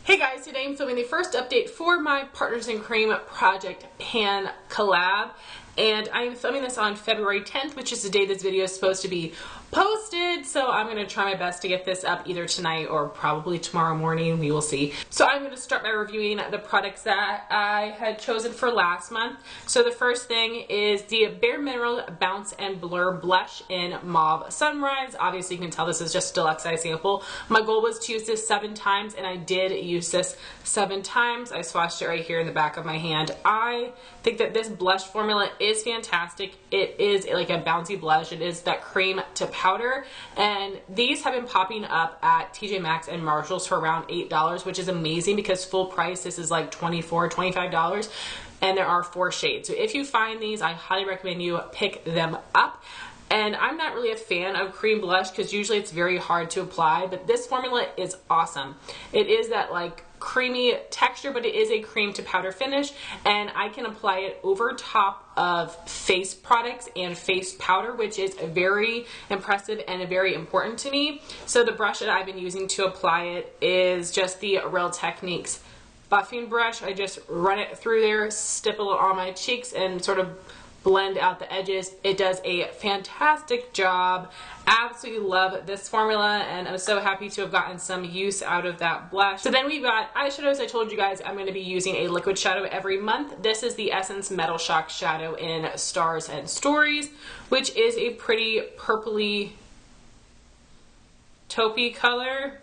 Hey guys, today I'm filming the first update for my Partners in Cream Project Pan collab, and I'm filming this on February 10th, which is the day this video is supposed to be posted, so I'm going to try my best to get this up either tonight or probably tomorrow morning. We will see. So I'm going to start by reviewing the products that I had chosen for last month. So the first thing is the Bare Minerals Bounce and Blur Blush in Mauve Sunrise. Obviously you can tell this is just deluxe size sample. My goal was to use this 7 times, and I did use this 7 times. I swatched it right here in the back of my hand. I think that this blush formula is fantastic. It is like a bouncy blush. It is that cream to powder, and these have been popping up at TJ Maxx and Marshalls for around $8, which is amazing because full price this is like $24, $25, and there are 4 shades. So if you find these, I highly recommend you pick them up. And I'm not really a fan of cream blush because usually it's very hard to apply, but this formula is awesome. It is that like creamy texture, but it is a cream to powder finish, and I can apply it over top of face products and face powder, which is very impressive and very important to me. So the brush that I've been using to apply it is just the Real Techniques buffing brush. I just run it through there, stipple it on my cheeks, and sort of blend out the edges. It does a fantastic job. Absolutely love this formula, and I'm so happy to have gotten some use out of that blush. So then we've got eyeshadows. I told you guys I'm going to be using a liquid shadow every month. This is the Essence Metal Shock shadow in Stars and Stories, which is a pretty purpley taupey color.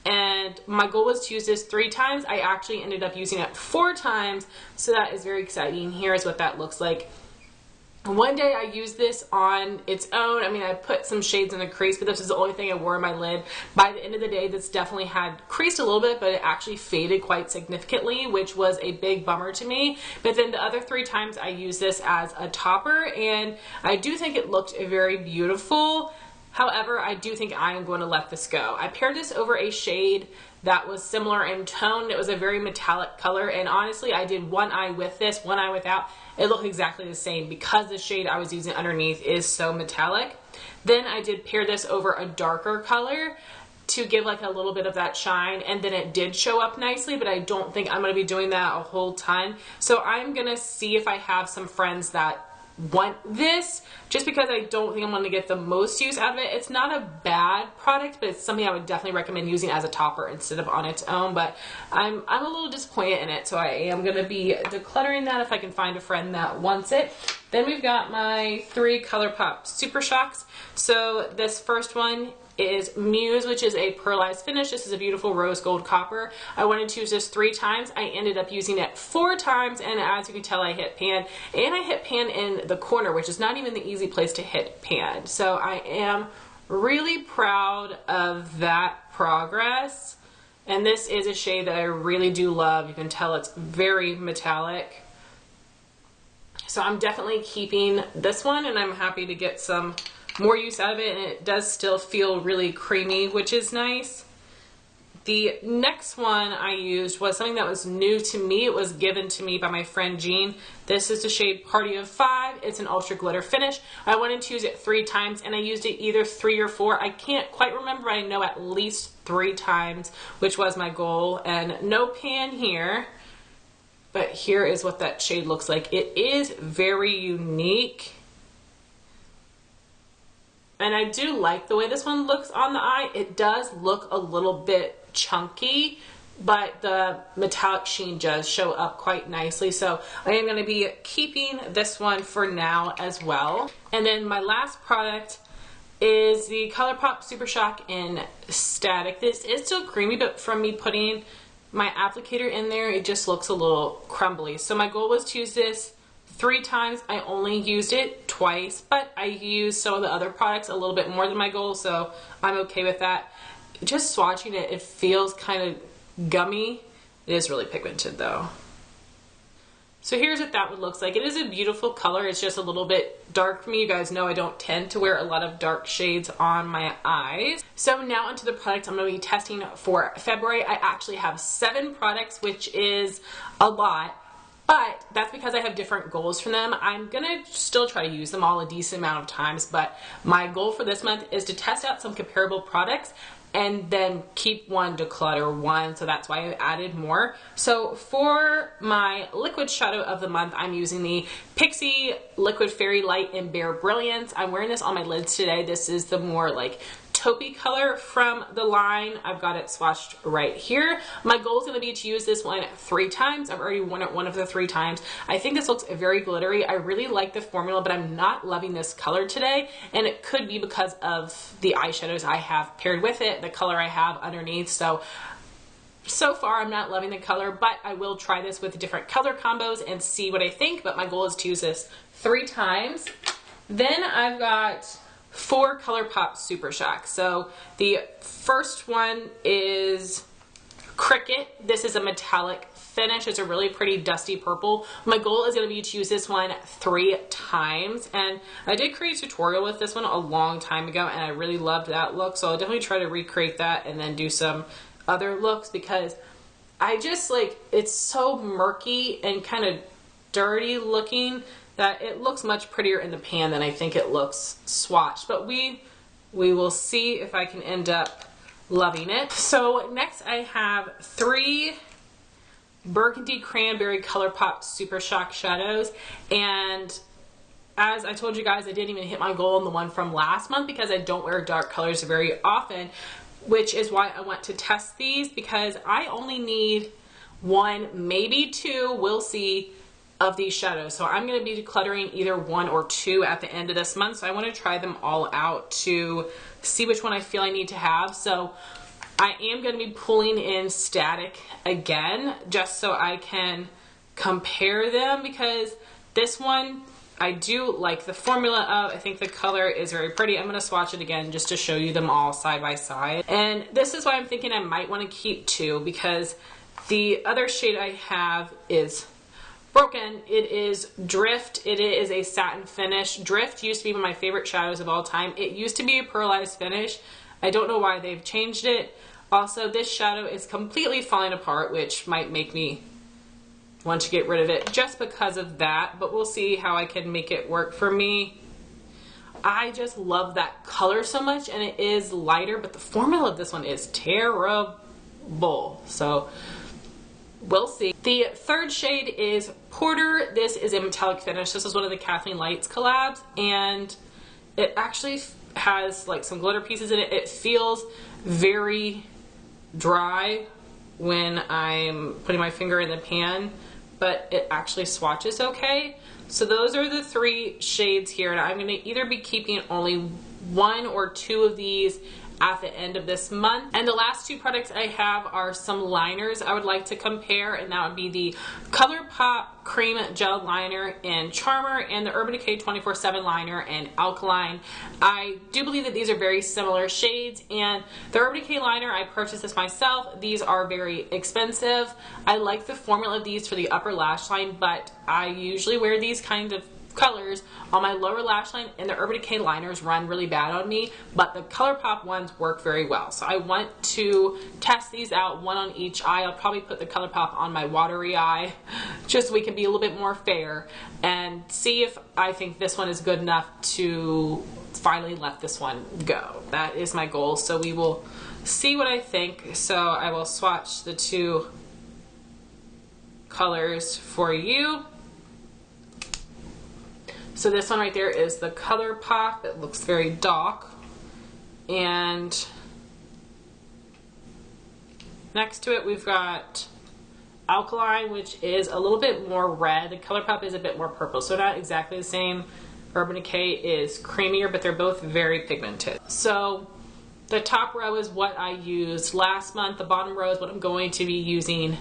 And my goal was to use this 3 times. I actually ended up using it 4 times, so that is very exciting. Here is what that looks like. One day I used this on its own. I mean, I put some shades in the crease, but this is the only thing I wore on my lid. By the end of the day, this definitely had creased a little bit, but it actually faded quite significantly, which was a big bummer to me. But then the other 3 times I used this as a topper, and I do think it looked very beautiful. However, I do think I am going to let this go. I paired this over a shade that was similar in tone. It was a very metallic color, and honestly, I did one eye with this, one eye without. It looked exactly the same because the shade I was using underneath is so metallic. Then I did pair this over a darker color to give like a little bit of that shine, and then it did show up nicely, but I don't think I'm going to be doing that a whole ton. So I'm going to see if I have some friends that want this, just because I don't think I'm going to get the most use out of it. It's not a bad product, but it's something I would definitely recommend using as a topper instead of on its own. But I'm a little disappointed in it, so I am going to be decluttering that if I can find a friend that wants it. Then we've got my 3 ColourPop Super Shocks. So this first one is Muse, which is a pearlized finish. This is a beautiful rose gold copper. I wanted to use this 3 times. I ended up using it 4 times, and as you can tell, I hit pan, and I hit pan in the corner, which is not even the easy place to hit pan. So I am really proud of that progress, and this is a shade that I really do love. You can tell it's very metallic. So I'm definitely keeping this one, and I'm happy to get some more use out of it, and it does still feel really creamy, which is nice. The next one I used was something that was new to me. It was given to me by my friend Jean. This is the shade Party of 5. It's an ultra glitter finish. I wanted to use it 3 times, and I used it either 3 or 4. I can't quite remember. I know at least 3 times, which was my goal. And no pan here, but here is what that shade looks like. It is very unique, and I do like the way this one looks on the eye. It does look a little bit chunky, but the metallic sheen does show up quite nicely. So I am going to be keeping this one for now as well. And then my last product is the ColourPop Super Shock in Static. This is still creamy, but from me putting my applicator in there, it just looks a little crumbly. So my goal was to use this 3 times. I only used it twice, but I used some of the other products a little bit more than my goal, so I'm okay with that. Just swatching it, it feels kind of gummy. It is really pigmented though. So here's what that one looks like. It is a beautiful color. It's just a little bit dark for me. You guys know I don't tend to wear a lot of dark shades on my eyes. So now onto the products I'm going to be testing for February. I actually have 7 products, which is a lot. But that's because I have different goals for them. I'm gonna still try to use them all a decent amount of times, but my goal for this month is to test out some comparable products and then keep one to clutter one. So that's why I added more. So for my liquid shadow of the month, I'm using the Pixi Liquid Fairy Light in Bare Brilliance. I'm wearing this on my lids today. This is the more like taupey color from the line. I've got it swatched right here. My goal is going to be to use this one 3 times. I've already worn it one of the 3 times. I think this looks very glittery. I really like the formula, but I'm not loving this color today, and it could be because of the eyeshadows I have paired with it, the color I have underneath. So far I'm not loving the color, but I will try this with different color combos and see what I think. But my goal is to use this 3 times. Then I've got 4 ColourPop Super Shock. So the first one is Cricket. This is a metallic finish. It's a really pretty dusty purple. My goal is going to be to use this one 3 times, and I did create a tutorial with this one a long time ago, and I really loved that look, so I'll definitely try to recreate that and then do some other looks, because I just like, it's so murky and kind of dirty looking that it looks much prettier in the pan than I think it looks swatched. But we will see if I can end up loving it. So next I have 3 Burgundy Cranberry ColourPop Super Shock shadows, and as I told you guys, I didn't even hit my goal on the one from last month because I don't wear dark colors very often, which is why I want to test these, because I only need 1, maybe 2, we'll see, of these shadows. So I'm going to be decluttering either 1 or 2 at the end of this month. So I want to try them all out to see which one I feel I need to have. So I am going to be pulling in Static again, just so I can compare them, because this one I do like the formula of. I think the color is very pretty. I'm going to swatch it again just to show you them all side by side. And this is why I'm thinking I might want to keep 2, because the other shade I have is Broken. It is Drift. It is a satin finish. Drift used to be one of my favorite shadows of all time. It used to be a pearlized finish. I don't know why they've changed it. Also, this shadow is completely falling apart, which might make me want to get rid of it just because of that, but we'll see how I can make it work for me. I just love that color so much, and it is lighter, but the formula of this one is terrible. So we'll see. The third shade is Porter. This is a metallic finish. This is one of the Kathleen Lights collabs, and it actually has like some glitter pieces in it. It feels very dry when I'm putting my finger in the pan, but it actually swatches okay. So those are the 3 shades here, and I'm going to either be keeping only 1 or 2 of these at the end of this month. And the last 2 products I have are some liners I would like to compare, and that would be the ColourPop Cream Gel Liner in Charmer and the Urban Decay 24/7 Liner in Alkaline. I do believe that these are very similar shades, and the Urban Decay Liner, I purchased this myself. These are very expensive. I like the formula of these for the upper lash line, but I usually wear these kind of colors on my lower lash line, and the Urban Decay liners run really bad on me, but the ColourPop ones work very well. So I want to test these out, 1 on each eye. I'll probably put the ColourPop on my watery eye just so we can be a little bit more fair, and see if I think this one is good enough to finally let this one go. That is my goal, so we will see what I think. So I will swatch the 2 colors for you. So this one right there is the ColourPop. It looks very dark. And next to it we've got Alkaline, which is a little bit more red. The ColourPop is a bit more purple, so not exactly the same. Urban Decay is creamier, but they're both very pigmented. So the top row is what I used last month. The bottom row is what I'm going to be using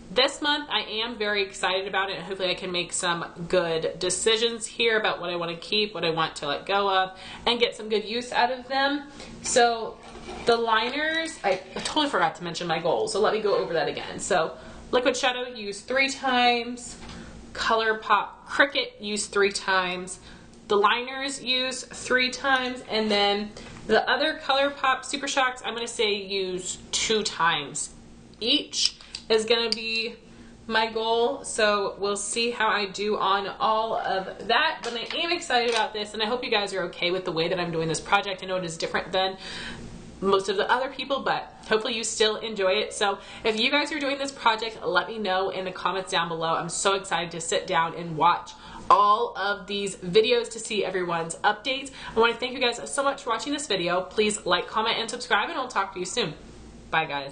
this month. I am very excited about it, and hopefully I can make some good decisions here about what I want to keep, what I want to let go of, and get some good use out of them. So the liners, I totally forgot to mention my goals, so let me go over that again. So liquid shadow, use 3 times. ColourPop Cricket, use 3 times. The liners, use 3 times. And then the other ColourPop Super Shocks, I'm going to say use 2 times each is going to be my goal. So we'll see how I do on all of that, but I am excited about this, and I hope you guys are okay with the way that I'm doing this project. I know it is different than most of the other people, but hopefully you still enjoy it. So if you guys are doing this project, let me know in the comments down below. I'm so excited to sit down and watch all of these videos to see everyone's updates. I want to thank you guys so much for watching this video. Please like, comment, and subscribe, and I'll talk to you soon. Bye, guys.